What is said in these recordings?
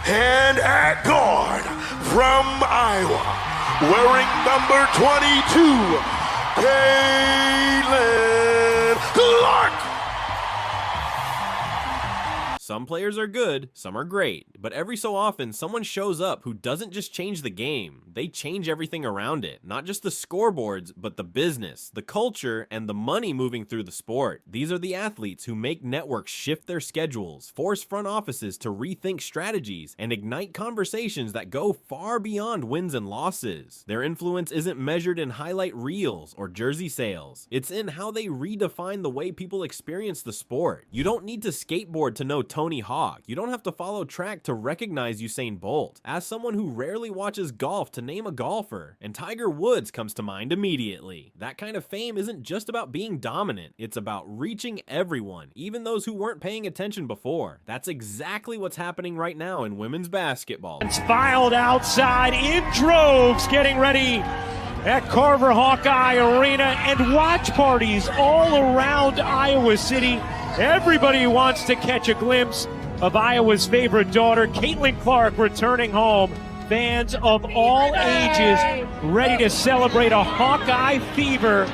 And at guard from Iowa, wearing number 22, Caitlin Clark. Some players are good, some are great, but every so often someone shows up who doesn't just change the game, they change everything around it. Not just the scoreboards, but the business, the culture, and the money moving through the sport. These are the athletes who make networks shift their schedules, force front offices to rethink strategies, and ignite conversations that go far beyond wins and losses. Their influence isn't measured in highlight reels or jersey sales. It's in how they redefine the way people experience the sport. You don't need to skateboard to know Tony Hawk. You don't have to follow track to recognize Usain Bolt. Ask someone who rarely watches golf to name a golfer, and Tiger Woods comes to mind immediately. That kind of fame isn't just about being dominant, it's about reaching everyone, even those who weren't paying attention before. That's exactly what's happening right now in women's basketball. It's filed outside in droves, getting ready at Carver Hawkeye Arena, and watch parties all around Iowa City. Everybody wants to catch a glimpse of Iowa's favorite daughter, Caitlin Clark, returning home. Fans of all ages ready to celebrate a Hawkeye fever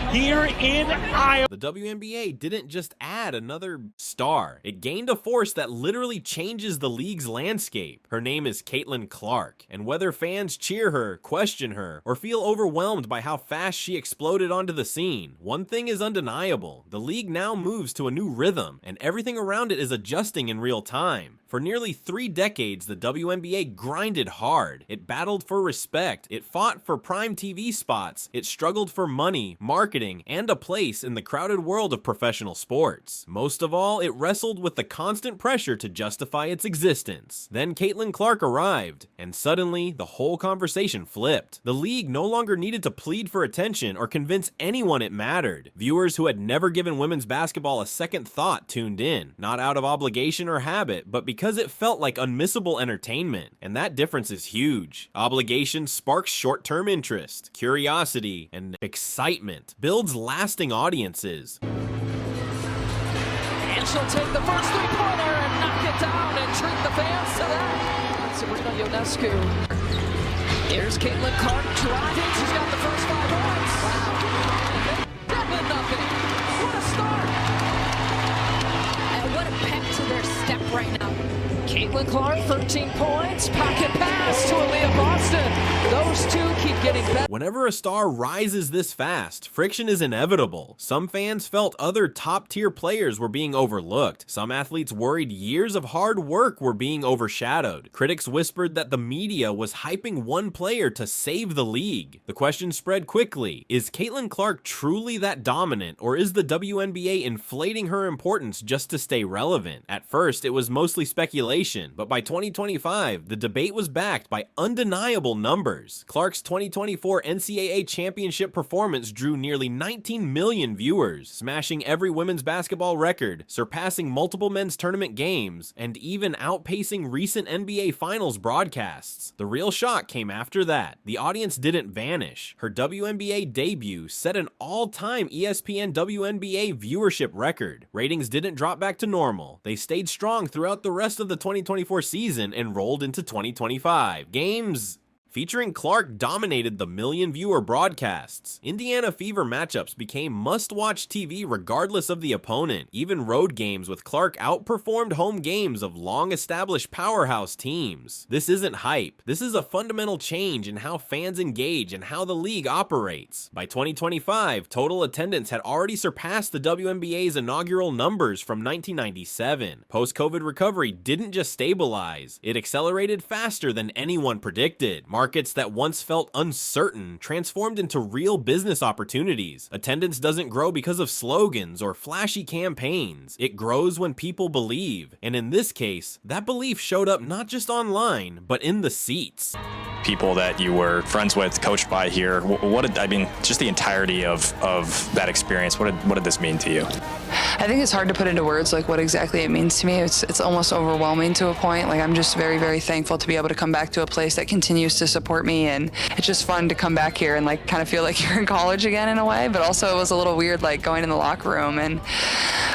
here in Iowa. The WNBA didn't just add another star. It gained a force that literally changes the league's landscape. Her name is Caitlin Clark, and whether fans cheer her, question her, or feel overwhelmed by how fast she exploded onto the scene, one thing is undeniable. The league now moves to a new rhythm, and everything around it is adjusting in real time. For nearly 3 decades, the WNBA grinded hard. It battled for respect. It fought for prime TV spots. It struggled for money, marketing, and a place in the crowded world of professional sports. Most of all, it wrestled with the constant pressure to justify its existence. Then Caitlin Clark arrived, and suddenly, the whole conversation flipped. The league no longer needed to plead for attention or convince anyone it mattered. Viewers who had never given women's basketball a second thought tuned in, not out of obligation or habit, but because it felt like unmissable entertainment, and that difference is huge. Obligation sparks short-term interest, curiosity, and excitement, builds lasting audiences. And she'll take the first three-pointer and knock it down and treat the fans to that. Sabrina Ionescu. Here's Caitlin Clark driving. She's got the first 5 points. Wow. 7-0. What a start. And what a pep to their step right now. Caitlin Clark, 13 points, pocket pass to Aaliyah Boston. Those two keep getting better. Whenever a star rises this fast, friction is inevitable. Some fans felt other top-tier players were being overlooked. Some athletes worried years of hard work were being overshadowed. Critics whispered that the media was hyping one player to save the league. The question spread quickly. Is Caitlin Clark truly that dominant, or is the WNBA inflating her importance just to stay relevant? At first, it was mostly speculation, but by 2025, the debate was backed by undeniable numbers. Clark's 2024 NCAA championship performance drew nearly 19 million viewers, smashing every women's basketball record, surpassing multiple men's tournament games, and even outpacing recent NBA Finals broadcasts. The real shock came after that. The audience didn't vanish. Her WNBA debut set an all-time ESPN WNBA viewership record. Ratings didn't drop back to normal. They stayed strong throughout the rest of the 2024 season and rolled into 2025. Games featuring Clark dominated the million-viewer broadcasts. Indiana Fever matchups became must-watch TV regardless of the opponent. Even road games with Clark outperformed home games of long-established powerhouse teams. This isn't hype. This is a fundamental change in how fans engage and how the league operates. By 2025, total attendance had already surpassed the WNBA's inaugural numbers from 1997. Post-COVID recovery didn't just stabilize, it accelerated faster than anyone predicted. Markets that once felt uncertain transformed into real business opportunities. Attendance doesn't grow because of slogans or flashy campaigns. It grows when people believe. And in this case, that belief showed up not just online, but in the seats. People that you were friends with, coached by here, just the entirety of that experience, what did this mean to you? I think it's hard to put into words like what exactly it means to me. It's almost overwhelming to a point. Like, I'm just very, very thankful to be able to come back to a place that continues to support me, and it's just fun to come back here and like kind of feel like you're in college again in a way, but also it was a little weird like going in the locker room,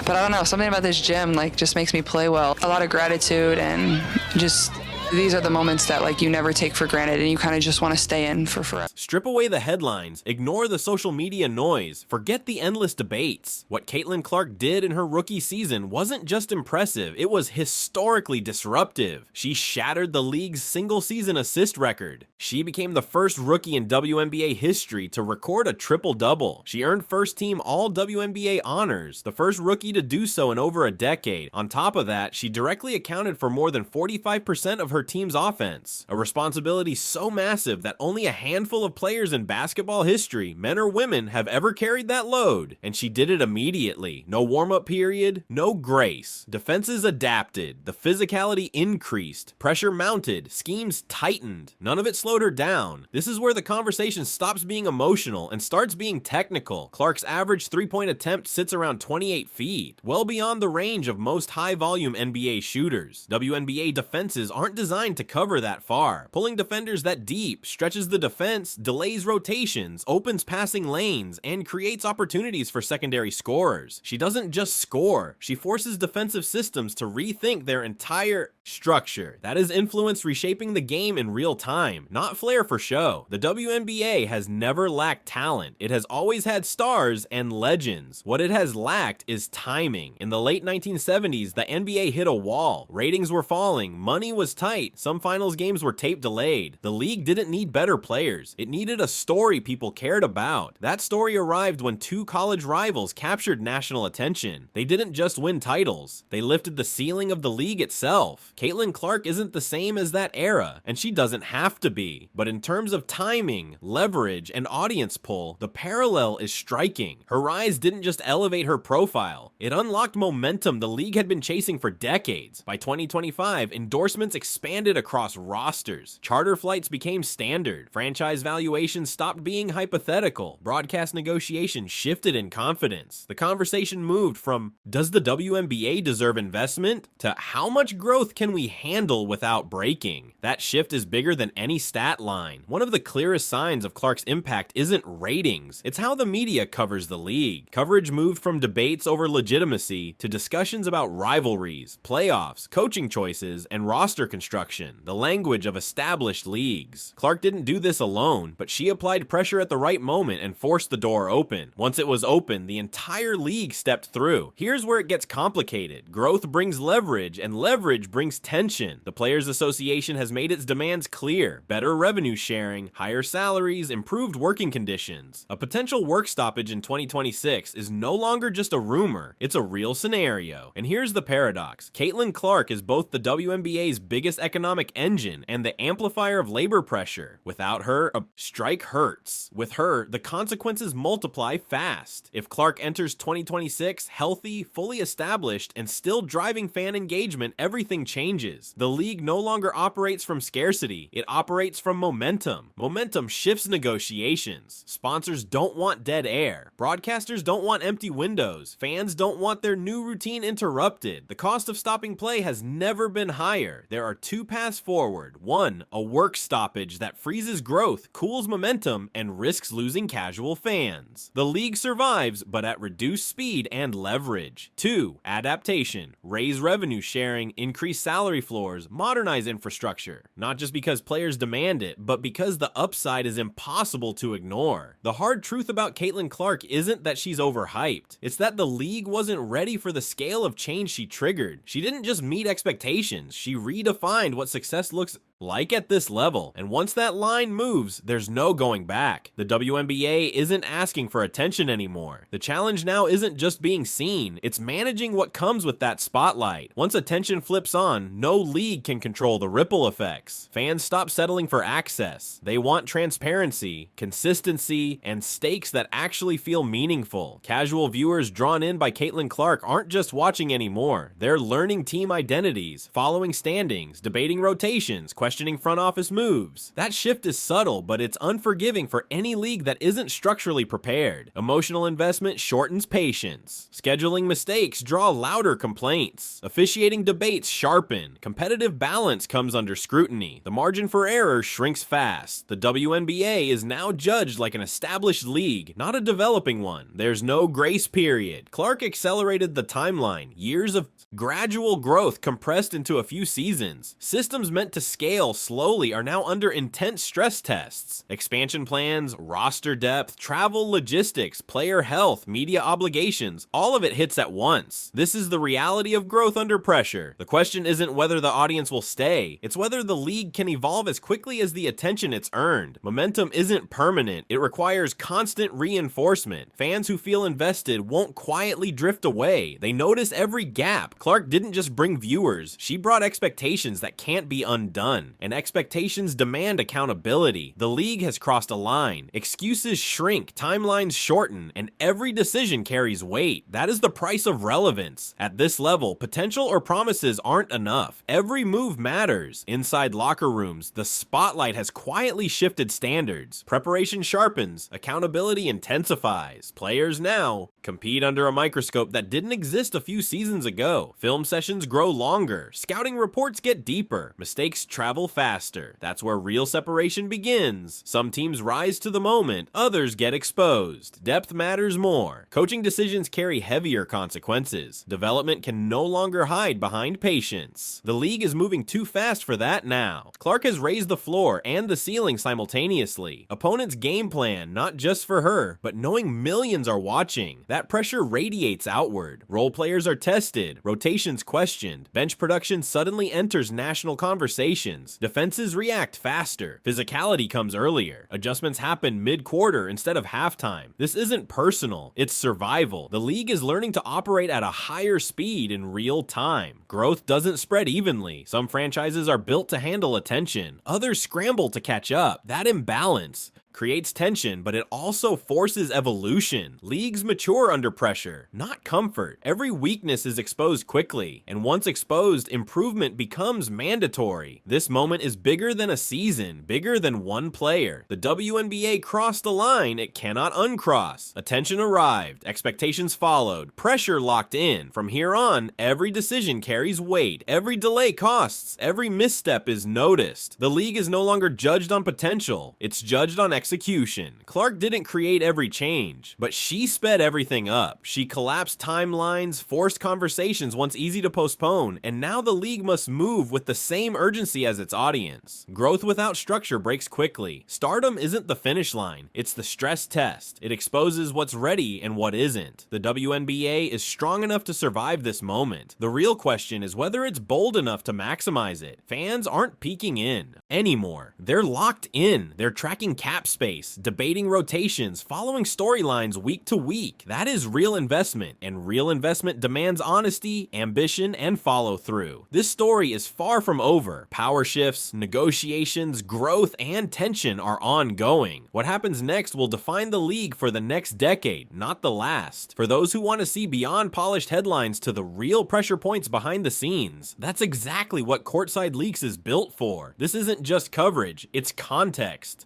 but I don't know, something about this gym like just makes me play well. A lot of gratitude and just These are the moments that like you never take for granted and you kind of just want to stay in for forever. Strip away the headlines, ignore the social media noise, forget the endless debates. What Caitlin Clark did in her rookie season wasn't just impressive, it was historically disruptive. She shattered the league's single-season assist record. She became the first rookie in WNBA history to record a triple-double. She earned first-team All-WNBA honors, the first rookie to do so in over a decade. On top of that, she directly accounted for more than 45% of her team's offense, a responsibility so massive that only a handful of players in basketball history, men or women, have ever carried that load, and she did it immediately. No warm-up period, no grace. Defenses adapted, the physicality increased, pressure mounted, schemes tightened. None of it slowed her down. This is where the conversation stops being emotional and starts being technical. Clark's average three-point attempt sits around 28 feet, well beyond the range of most high-volume NBA shooters. WNBA defenses aren't designed to cover that far. Pulling defenders that deep stretches the defense, delays rotations, opens passing lanes, and creates opportunities for secondary scorers. She doesn't just score, she forces defensive systems to rethink their entire structure. That is influence reshaping the game in real time, not flair for show. The WNBA has never lacked talent. It has always had stars and legends. What it has lacked is timing. In the late 1970s, the NBA hit a wall. Ratings were falling, money was tight, some finals games were tape delayed. The league didn't need better players. It needed a story people cared about. That story arrived when two college rivals captured national attention. They didn't just win titles, they lifted the ceiling of the league itself. Caitlin Clark isn't the same as that era, and she doesn't have to be. But in terms of timing, leverage, and audience pull, the parallel is striking. Her rise didn't just elevate her profile, it unlocked momentum the league had been chasing for decades. By 2025, endorsements expanded across rosters. Charter flights became standard. Franchise valuations stopped being hypothetical. Broadcast negotiations shifted in confidence. The conversation moved from, does the WNBA deserve investment, to how much growth can we handle without breaking? That shift is bigger than any stat line. One of the clearest signs of Clark's impact isn't ratings, it's how the media covers the league. Coverage moved from debates over legitimacy to discussions about rivalries, playoffs, coaching choices, and roster construction, the language of established leagues. Clark didn't do this alone, but she applied pressure at the right moment and forced the door open. Once it was open, the entire league stepped through. Here's where it gets complicated. Growth brings leverage, and leverage brings tension. The Players Association has made its demands clear: better revenue sharing, higher salaries, improved working conditions. A potential work stoppage in 2026 is no longer just a rumor, it's a real scenario. And here's the paradox. Caitlin Clark is both the WNBA's biggest economic engine and the amplifier of labor pressure. Without her, a strike hurts. With her, the consequences multiply fast. If Clark enters 2026 healthy, fully established, and still driving fan engagement, everything changes. The league no longer operates from scarcity, it operates from momentum. Momentum shifts negotiations. Sponsors don't want dead air. Broadcasters don't want empty windows. Fans don't want their new routine interrupted. The cost of stopping play has never been higher. There are two paths forward. One, a work stoppage that freezes growth, cools momentum, and risks losing casual fans. The league survives, but at reduced speed and leverage. Two, adaptation. Raise revenue sharing, increase salary floors, modernize infrastructure. Not just because players demand it, but because the upside is impossible to ignore. The hard truth about Caitlin Clark isn't that she's overhyped. It's that the league wasn't ready for the scale of change she triggered. She didn't just meet expectations, she redefined what success looks like at this level. And once that line moves, there's no going back. The WNBA isn't asking for attention anymore. The challenge now isn't just being seen, it's managing what comes with that spotlight. Once attention flips on, no league can control the ripple effects. Fans stop settling for access. They want transparency, consistency, and stakes that actually feel meaningful. Casual viewers drawn in by Caitlin Clark aren't just watching anymore. They're learning team identities, following standings, debating rotations, questioning questioning front office moves. That shift is subtle, but it's unforgiving for any league that isn't structurally prepared. Emotional investment shortens patience. Scheduling mistakes draw louder complaints. Officiating debates sharpen. Competitive balance comes under scrutiny. The margin for error shrinks fast. The WNBA is now judged like an established league, not a developing one. There's no grace period. Clark accelerated the timeline. Years of gradual growth compressed into a few seasons. Systems meant to scale slowly are now under intense stress tests. Expansion plans, roster depth, travel logistics, player health, media obligations, all of it hits at once. This is the reality of growth under pressure. The question isn't whether the audience will stay, it's whether the league can evolve as quickly as the attention it's earned. Momentum isn't permanent, it requires constant reinforcement. Fans who feel invested won't quietly drift away. They notice every gap. Clark didn't just bring viewers, she brought expectations that can't be undone. And expectations demand accountability. The league has crossed a line. Excuses shrink, timelines shorten, and every decision carries weight. That is the price of relevance. At this level, potential or promises aren't enough. Every move matters. Inside locker rooms, the spotlight has quietly shifted standards. Preparation sharpens, accountability intensifies. Players now compete under a microscope that didn't exist a few seasons ago. Film sessions grow longer. Scouting reports get deeper. Mistakes travel faster. That's where real separation begins. Some teams rise to the moment, others get exposed. Depth matters more. Coaching decisions carry heavier consequences. Development can no longer hide behind patience. The league is moving too fast for that now. Clark has raised the floor and the ceiling simultaneously. Opponents game plan, not just for her, but knowing millions are watching. That pressure radiates outward. Role players are tested, rotations questioned. Bench production suddenly enters national conversations. Defenses react faster. Physicality comes earlier. Adjustments happen mid-quarter instead of halftime. This isn't personal, it's survival. The league is learning to operate at a higher speed in real time. Growth doesn't spread evenly. Some franchises are built to handle attention. Others scramble to catch up. That imbalance creates tension, but it also forces evolution. Leagues mature under pressure, not comfort. Every weakness is exposed quickly, and once exposed, improvement becomes mandatory. This moment is bigger than a season, bigger than one player. The WNBA crossed the line it cannot uncross. Attention arrived, expectations followed, pressure locked in. From here on, every decision carries weight, every delay costs, every misstep is noticed. The league is no longer judged on potential, it's judged on execution. Clark didn't create every change, but she sped everything up. She collapsed timelines, forced conversations once easy to postpone, and now the league must move with the same urgency as its audience. Growth without structure breaks quickly. Stardom isn't the finish line, it's the stress test. It exposes what's ready and what isn't. The WNBA is strong enough to survive this moment. The real question is whether it's bold enough to maximize it. Fans aren't peeking in anymore. They're locked in. They're tracking cap space, debating rotations, following storylines week to week. That is real investment, and real investment demands honesty, ambition, and follow through. This story is far from over. Power shifts, negotiations, growth, and tension are ongoing. What happens next will define the league for the next decade, not the last. For those who want to see beyond polished headlines to the real pressure points behind the scenes, that's exactly what Courtside Leaks is built for. This isn't just coverage, it's context.